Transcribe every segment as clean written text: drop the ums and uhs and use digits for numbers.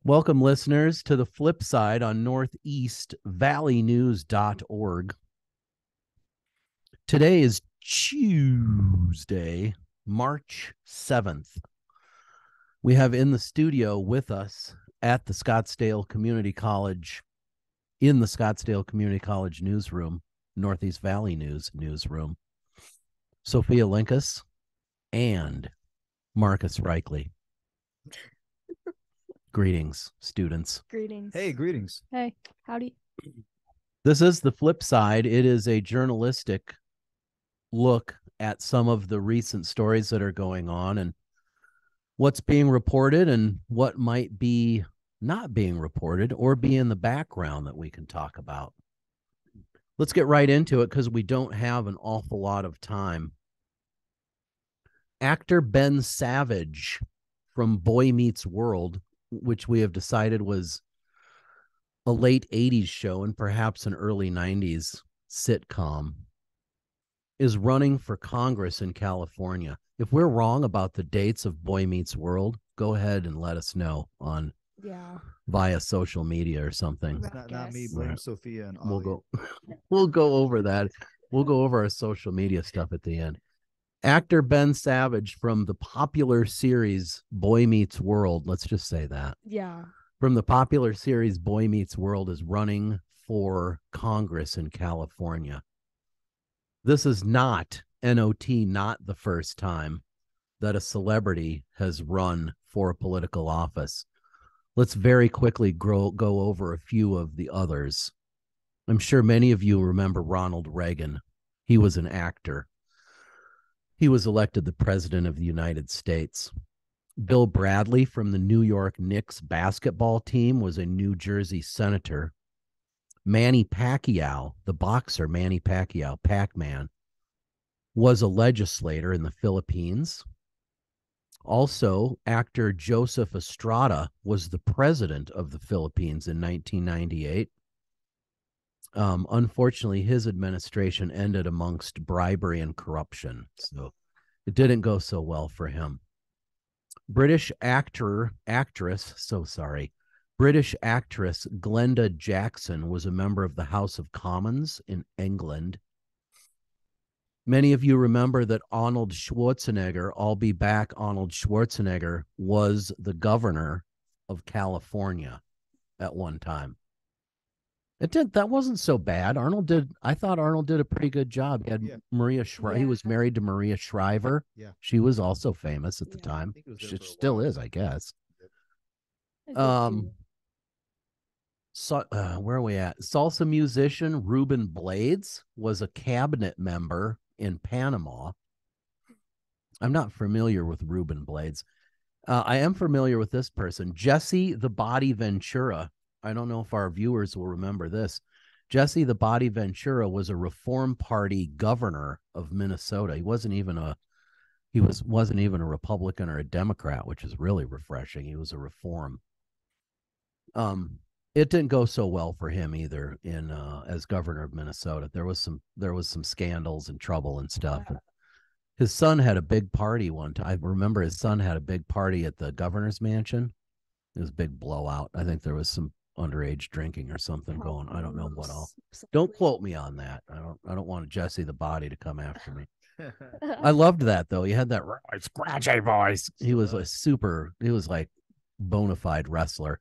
Welcome, listeners, to the flip side on northeastvalleynews.org. Today is Tuesday, March 7th. We have in the studio with us at the Scottsdale Community College, in the Scottsdale Community College newsroom, Northeast Valley News newsroom, Sophia Linkus and Marcus Reichley. Greetings, students. Greetings. Hey, greetings. Hey, howdy. This is the flip side. It is a journalistic look at some of the recent stories that are going on and what's being reported and what might be not being reported or be in the background that we can talk about. Let's get right into it because we don't have an awful lot of time. Actor Ben Savage from Boy Meets World, which we have decided was a late 80s show and perhaps an early 90s sitcom, is running for Congress in California. If we're wrong about the dates of Boy Meets World, go ahead and let us know on via social media or something. It's not me. Blame Sophia and Ollie. We'll go over that. We'll go over our social media stuff at the end. Actor Ben Savage from the popular series Boy Meets World, let's just say that. Yeah. From the popular series Boy Meets World is running for Congress in California. This is not, not the first time that a celebrity has run for a political office. Let's very quickly go over a few of the others. I'm sure many of you remember Ronald Reagan. He was an actor. He was elected the president of the United States. Bill Bradley from the New York Knicks basketball team was a New Jersey senator. Manny Pacquiao, the boxer Manny Pacquiao, Pac-Man, was a legislator in the Philippines. Also, actor Joseph Estrada was the president of the Philippines in 1998. Unfortunately, his administration ended amongst bribery and corruption, so it didn't go so well for him. British actress Glenda Jackson was a member of the House of Commons in England. Many of you remember that Arnold Schwarzenegger was the governor of California at one time. That wasn't so bad. I thought Arnold did a pretty good job. He had Maria Shriver. He was married to Maria Shriver. Yeah. She was also famous at the time. She still is, I guess. So, where are we at? Salsa musician Ruben Blades was a cabinet member in Panama. I'm not familiar with Ruben Blades. I am familiar with this person, Jesse the Body Ventura. I don't know if our viewers will remember this. Jesse the Body Ventura was a Reform Party governor of Minnesota. He wasn't even a Republican or a Democrat, which is really refreshing. He was a Reform. It didn't go so well for him either in as governor of Minnesota. There was some scandals and trouble and stuff. His son had a big party one time. I remember his son had a big party at the governor's mansion. It was a big blowout. I think there was some underage drinking or something going. I don't know what all. Don't quote me on that. I don't want Jesse the Body to come after me. I loved that though. He had that scratchy voice. He was like bona fide wrestler.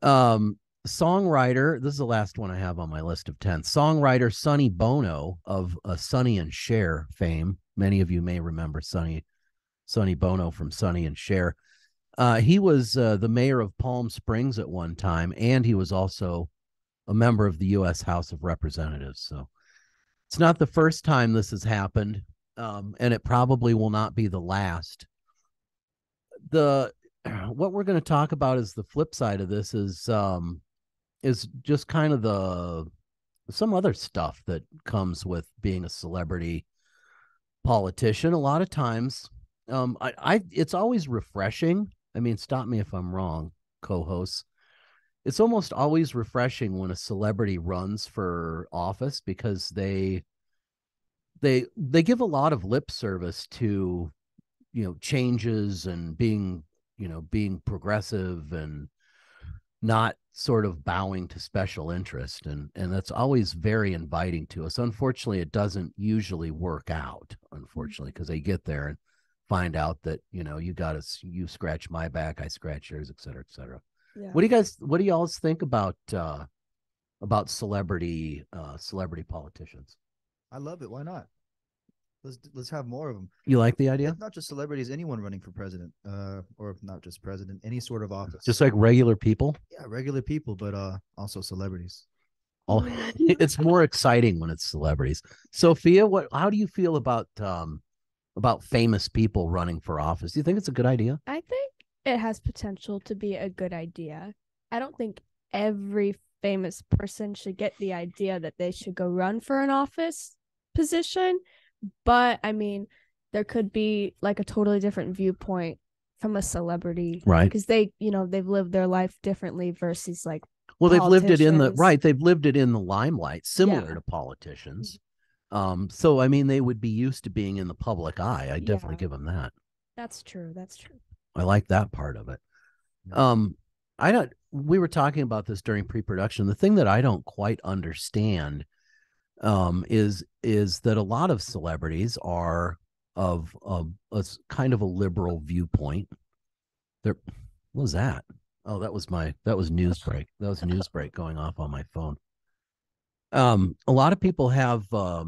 Songwriter, this is the last one I have on my list of 10. Songwriter Sonny Bono of Sonny and Cher fame. Many of you may remember Sonny Bono from Sonny and Cher. He was the mayor of Palm Springs at one time, and he was also a member of the U.S. House of Representatives. So it's not the first time this has happened, and it probably will not be the last. What we're going to talk about is the flip side of this is just kind of some other stuff that comes with being a celebrity politician. A lot of times, it's always refreshing. I mean, stop me if I'm wrong, co-hosts. It's almost always refreshing when a celebrity runs for office because they give a lot of lip service to, changes and being progressive and not sort of bowing to special interest, and that's always very inviting to us. Unfortunately, it doesn't usually work out, unfortunately, because they get there and find out that, you scratch my back, I scratch yours, et cetera, et cetera. Yeah. What do y'all think about celebrity politicians? I love it. Why not? Let's have more of them. You like the idea? It's not just celebrities, anyone running for president, or not just president, any sort of office. Just like regular people? Yeah, regular people, but also celebrities. It's more exciting when it's celebrities. Sophia, how do you feel about famous people running for office? Do you think it's a good idea? I think it has potential to be a good idea. I don't think every famous person should get the idea that they should go run for an office position. But I mean, there could be like a totally different viewpoint from a celebrity, right? Because they've lived their life differently versus like, well, they've lived it in the limelight, similar to politicians. So I mean, they would be used to being in the public eye. I definitely give them that. That's true. I like that part of it. We were talking about this during pre-production. The thing that I don't quite understand is that a lot of celebrities are of a kind of a liberal viewpoint. What was that? Oh, that was Newsbreak. That was Newsbreak going off on my phone. A lot of people have what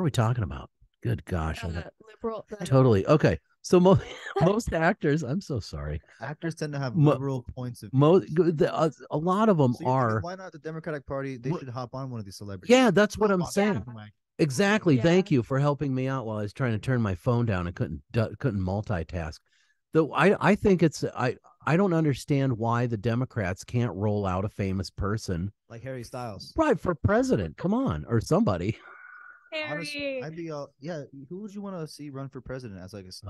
are we talking about? Good gosh. Liberal. Totally. Okay. So most actors, I'm so sorry. Actors tend to have liberal points of a lot of them are. Why not the Democratic Party? They should hop on one of these celebrities. Yeah, that's what I'm saying. Exactly. Yeah. Thank you for helping me out while I was trying to turn my phone down and couldn't multitask. Though I think I don't understand why the Democrats can't roll out a famous person like Harry Styles, right, for president. Come on, or somebody. Honestly, I'd be who would you want to see run for president as like as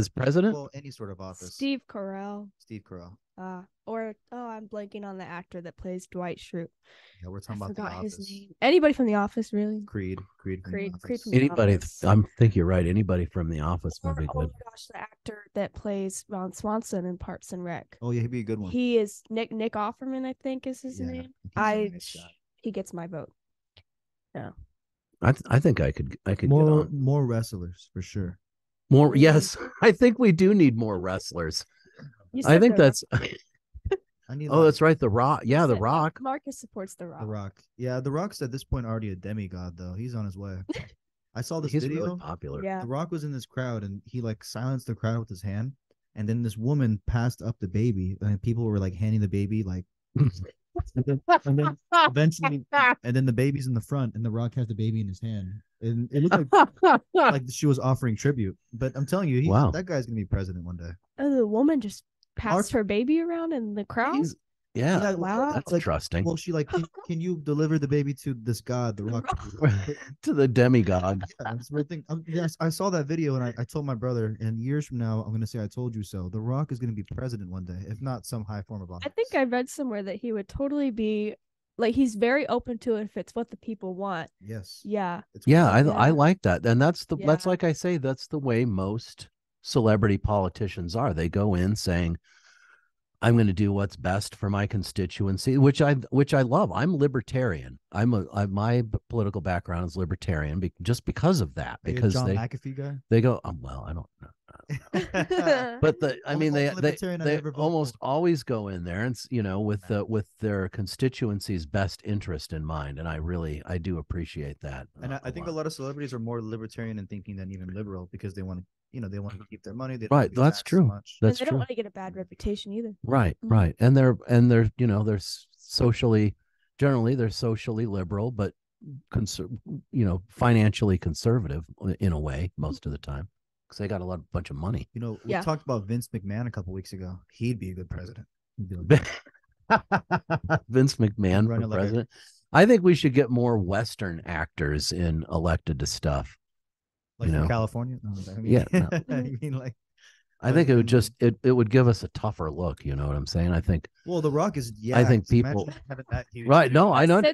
president? Well, any sort of office. Steve Carell. I'm blanking on the actor that plays Dwight Schrute. Yeah, we're talking about The Office. His name. Anybody from The Office, really? Creed. Anybody? I think you're right. Anybody from The Office would be good. Oh my gosh, the actor that plays Ron Swanson in Parks and Rec. Oh yeah, he'd be a good one. He is Nick Offerman, I think is his name. He gets my vote. Yeah. I think I could more wrestlers for sure. More, yes. I think we do need more wrestlers. I think that's. That's right. The Rock. Yeah, The Rock. Marcus supports The Rock. The Rock. Yeah, The Rock's at this point already a demigod, though. He's on his way. I saw this video. Really popular. Yeah. The Rock was in this crowd, and he like silenced the crowd with his hand, and then this woman passed up the baby, and people were like handing the baby like. And then eventually, and then the baby's in the front, and The Rock has the baby in his hand, and it looked like she was offering tribute. But I'm telling you, that guy's gonna be president one day. Oh, the woman just passed her baby around in the crowd. Yeah, wow, that's interesting. Well, she like, can you deliver the baby to this god, The Rock, to the demigod? Yeah, that's the thing. Yes, I saw that video, and I told my brother, and years from now, I'm gonna say I told you so. The Rock is gonna be president one day, if not some high form of office. I think I read somewhere that he would totally be like, he's very open to it if it's what the people want. Yes. Yeah. I like that, and that's like I say, that's the way most celebrity politicians are. They go in saying, I'm going to do what's best for my constituency, which I love. I'm libertarian. My political background is libertarian just because of that. Because John McAfee guy. They go, well, I don't know. But they almost always go in there and with their constituency's best interest in mind, and I do appreciate that. And I think a lot of celebrities are more libertarian in thinking than even liberal, because they want to keep their money. Right, that's true. That's true. They don't want to get a bad reputation either. Right, right, and they're socially liberal, but financially conservative in a way most of the time, because they got a bunch of money. We talked about Vince McMahon a couple weeks ago. He'd be a good president. Vince McMahon for president. I think we should get more Western actors elected to stuff. Like from California? No, I think it would just it would give us a tougher look. You know what I'm saying? I think. Well, The Rock is. Yeah, I think people. Right? No, I know. And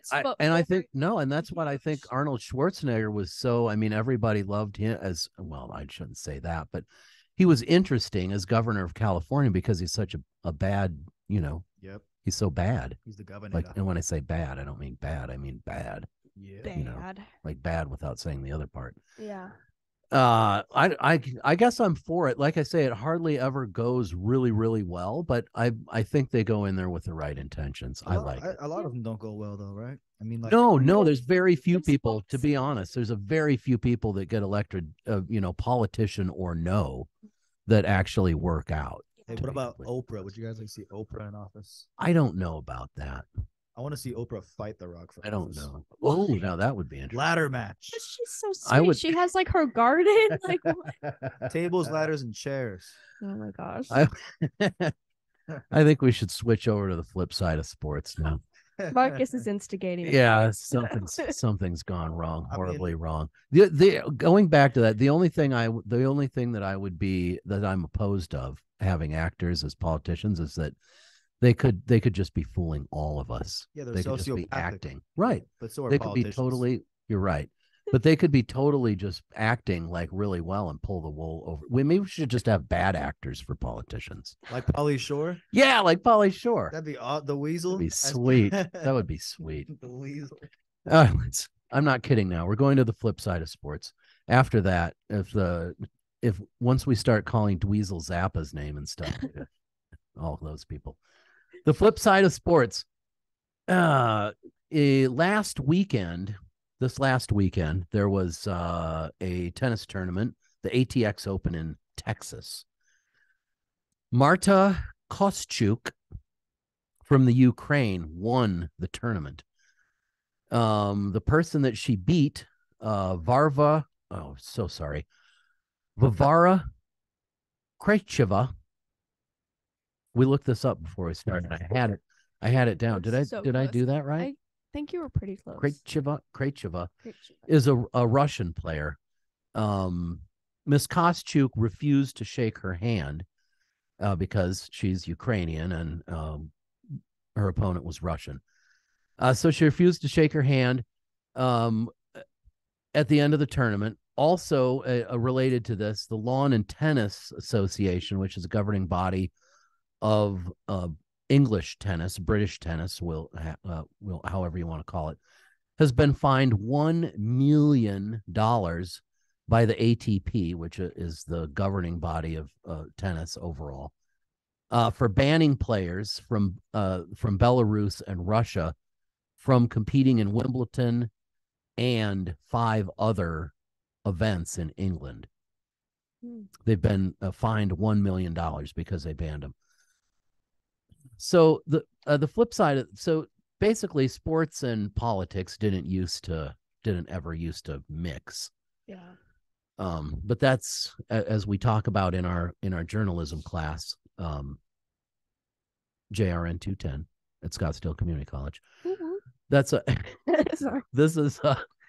that's what I think. Arnold Schwarzenegger was so. I mean, everybody loved him as well. I shouldn't say that, but he was interesting as governor of California because he's such a bad you know, Yep. he's so bad. He's the governor. Like, and when I say bad, I don't mean bad. I mean bad. Yeah. Bad. You know, like bad without saying the other part. Yeah. I guess I'm for it. Like I say, it hardly ever goes really, really well, but I think they go in there with the right intentions. I like it. A lot of them don't go well though, right? I mean, like No, there's very few There's people, to be folks- honest. There's a very few people that get elected, you know, politician or no, that actually work out. Hey, to what be about completely Oprah? honest. Would you guys like to see Oprah in office? I don't know about that. I want to see Oprah fight The Rock for I don't office. know. Oh, now that would be interesting. Ladder match. But she's so I sweet. would- She has like her garden. Like, what? Tables, ladders, and chairs. Oh my gosh. I I think we should switch over to the flip side of sports now. Marcus is instigating. Yeah, something's gone wrong, I mean- horribly wrong. The going back to that, the only thing that I would be that I'm opposed of having actors as politicians is that they could just be fooling all of us. Yeah, they're They could just be sociopathic. acting. Right. But so are They could be politicians. totally, you're right. But they could be totally just acting like really well and pull the wool over. Maybe we should just have bad actors for politicians. Like Pauly Shore. Yeah, like Pauly Shore. That'd be the weasel. That'd be sweet. That would be sweet. The weasel. I'm not kidding now. We're going to the flip side of sports. After that, if once we start calling Dweezil Zappa's name and stuff, all those people. The flip side of sports. This last weekend, there was a tennis tournament, the ATX Open in Texas. Marta Kostyuk from the Ukraine won the tournament. The person that she beat, Varvara Krejcova. We looked this up before we started. I had it down. That's Did I close. do that right? I think you were pretty close. Krejcova is a Russian player. Miss Kostyuk refused to shake her hand because she's Ukrainian and her opponent was Russian. So she refused to shake her hand at the end of the tournament. Also, related to this, the Lawn and Tennis Association, which is a governing body of English tennis, British tennis, will however you want to call it, has been fined $1 million by the ATP, which is the governing body of tennis overall, for banning players from Belarus and Russia from competing in Wimbledon and 5 other events in England. They've been fined $1 million because they banned them. So the flip side, so basically sports and politics didn't ever used to mix. Yeah. But that's, as we talk about in our journalism class, JRN 210 at Scottsdale Community College. That's Sorry. this is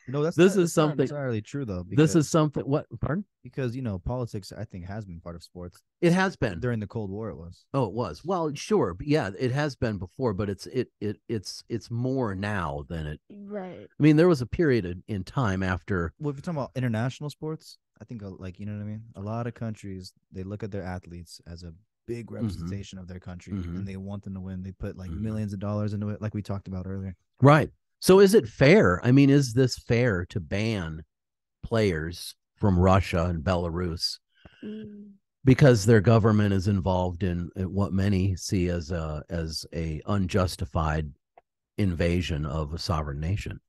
That's this is not something entirely true though. this is something what pardon? Because politics I think has been part of sports. It has been During the Cold War it was. Oh, it was. Well, sure. But yeah, it has been before, but it's more now than it. Right. I mean, there was a period in time after. Well, if you're talking about international sports, I think like you know what I mean? A lot of countries they look at their athletes as a big representation of their country and they want them to win. They put like millions of dollars into it, like we talked about earlier. Right. So is it fair? I mean, is this fair to ban players from Russia and Belarus because their government is involved in what many see as a unjustified invasion of a sovereign nation?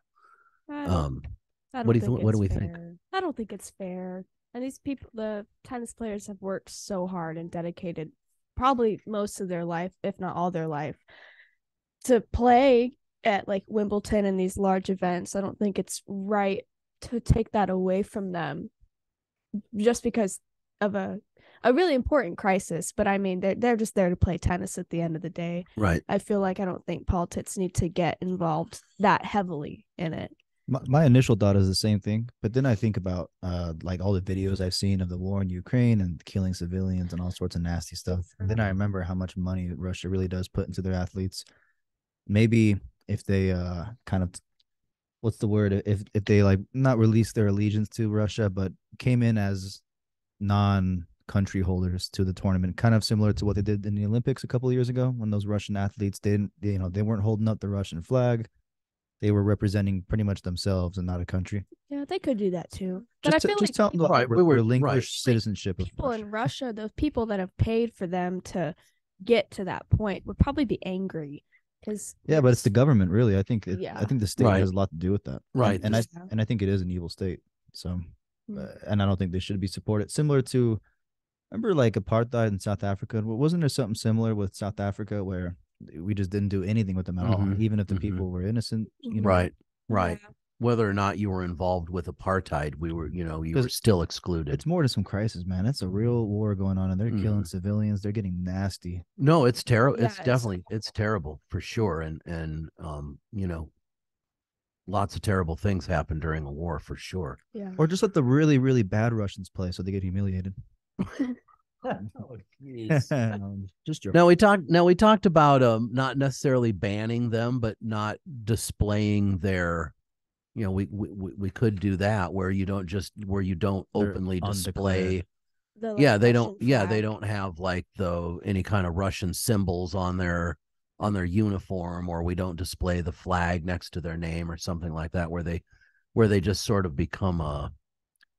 What do we think? I don't think it's fair. And these people, the tennis players, have worked so hard and dedicated probably most of their life, if not all their life, to play at like Wimbledon and these large events. I don't think it's right to take that away from them just because of a really important crisis. But I mean, they're just there to play tennis at the end of the day. Right. I feel like I don't think politics need to get involved that heavily in it. My initial thought is the same thing, but then I think about like all the videos I've seen of the war in Ukraine and killing civilians and all sorts of nasty stuff. And then I remember how much money Russia really does put into their athletes. Maybe if they kind of, what's the word? If they like not release their allegiance to Russia, but came in as non country holders to the tournament, kind of similar to what they did in the Olympics a couple of years ago when those Russian athletes they weren't holding up the Russian flag. They were representing pretty much themselves and not a country. Yeah, they could do that too. But I feel like tell them Right, we were- relinquish citizenship of people Russia. in Russia, those people that have paid for them to get to that point would probably be angry because Yeah, but it's the government, really. I think Yeah. I think the state Right. has a lot to do with that. Right. And Yeah. I think it is an evil state. So, Mm. and I don't think they should be supported. Similar to, remember like apartheid in South Africa? Wasn't there something similar with South Africa where we just didn't do anything with them at all, Mhm, even if the mhm. people were innocent? You know, Right. Right. Yeah. Whether or not you were involved with apartheid, we were, you were 'Cause still excluded. it's more to some crisis, man. It's a real war going on, and they're killing Mhm. civilians. They're getting nasty. No, it's terrible. Yeah, It's definitely it's terrible for sure. And lots of terrible things happen during a war for sure. Yeah. Or just let the really, really bad Russians play so they get humiliated. Just joking. Now we talked about not necessarily banning them, but not displaying their, we could do that where you don't They're openly undeclared. display. The, like, Yeah, they Russian don't. Yeah, they flag. don't have like any kind of Russian symbols on their uniform, or we don't display the flag next to their name or something like that, where they just sort of become a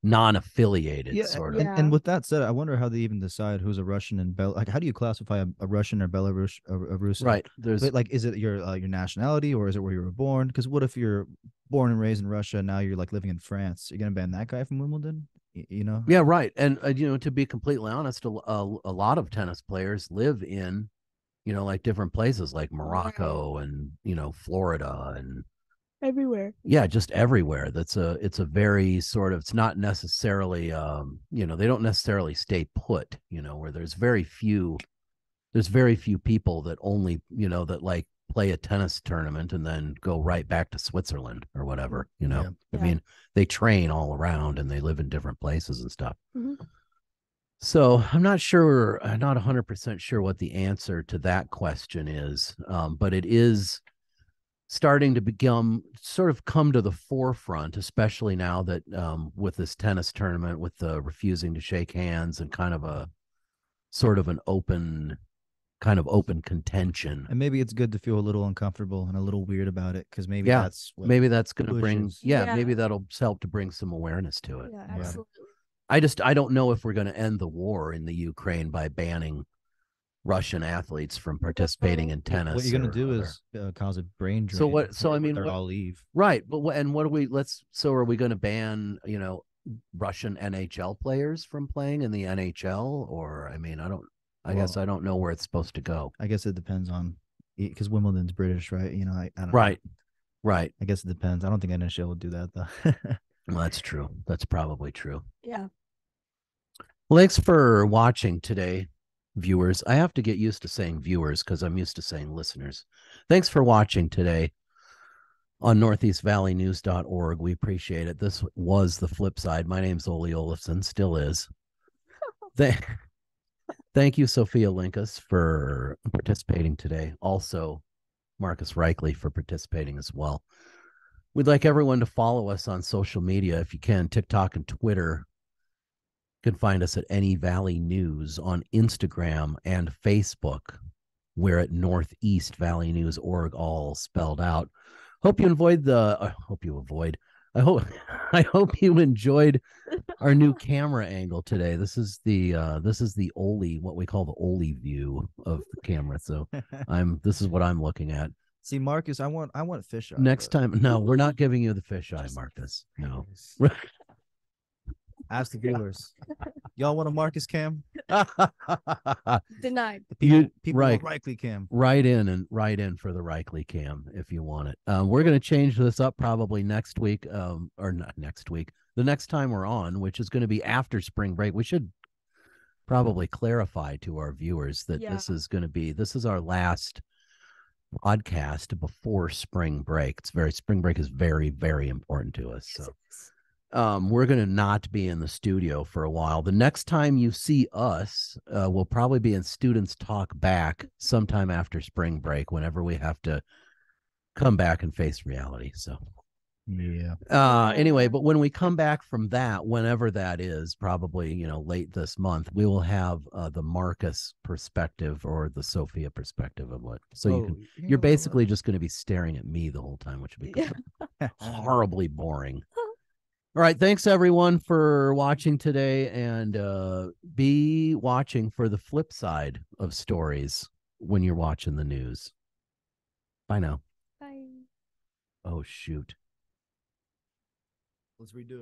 non-affiliated sort of. Yeah. And with that said, I wonder how they even decide who's a Russian and like how do you classify a Russian or Belarus a Russian? Right. There's But like, is it your nationality or is it where you were born? Because what if you're born and raised in Russia and now you're like living in France? You're gonna ban that guy from Wimbledon? You know? Yeah, right. And to be completely honest, a lot of tennis players live in, like different places like Morocco and Florida and Everywhere. yeah, just everywhere. It's a very sort of, it's not necessarily they don't necessarily stay put, where there's very few people that only, that like play a tennis tournament and then go right back to Switzerland or whatever, Yeah. I mean, they train all around and they live in different places and stuff. Mhm. So I'm not 100% sure what the answer to that question is, but it is starting to come to the forefront, especially now that with this tennis tournament, with the refusing to shake hands and kind of a sort of an open contention. And maybe it's good to feel a little uncomfortable and a little weird about it because maybe Yeah, that's what maybe that's going to bring, pushes. Yeah. maybe that'll help to bring some awareness to it. Yeah, Yeah. absolutely. I don't know if we're going to end the war in the Ukraine by banning Russian athletes from participating in tennis. What you're gonna or do other- is cause a brain drain. So what? So I mean, they'll all leave. right? But what do we? So are we going to ban Russian NHL players from playing in the NHL? Or I mean, I guess I don't know where it's supposed to go. I guess it depends on because Wimbledon's British, right? I don't know. Right. I guess it depends. I don't think NHL would do that though. Well, that's true. That's probably true. Yeah. Well, thanks for watching today, viewers. I have to get used to saying viewers because I'm used to saying listeners. Thanks for watching today on northeastvalleynews.org. We appreciate it. This was The Flip Side. My name's Ole Olafson, still is. Thank you, Sophia Linkus, for participating today. Also, Marcus Reichley for participating as well. We'd like everyone to follow us on social media if you can, TikTok and Twitter. You can find us at Any Valley News on Instagram and Facebook. We're at Northeast Valley News .org, all spelled out. I hope you enjoyed our new camera angle today. This is the Ole, what we call the Ole view of the camera. So this is what I'm looking at. See, Marcus, I want fisheye. Next time, no, we're not giving you the fisheye, Marcus. No. Ask the viewers. Y'all want a Marcus cam? Denied. People right. want Reichley cam. Write in for the Reichley cam if you want it. We're going to change this up probably next week, or not next week. The next time we're on, which is going to be after spring break. We should probably clarify to our viewers that this is our last podcast before spring break. Spring break is very, very important to us. So we're going to not be in the studio for a while. The next time you see us, we'll probably be in Students Talk Back sometime after spring break, whenever we have to come back and face reality. So Yeah. Anyway, but when we come back from that, whenever that is, probably late this month, we will have the Marcus perspective or the Sophia perspective of what. So you're basically just going to be staring at me the whole time, which would be horribly boring. All right, thanks everyone for watching today, and be watching for the flip side of stories when you're watching the news. Bye now. Bye. Oh shoot. Let's redo it.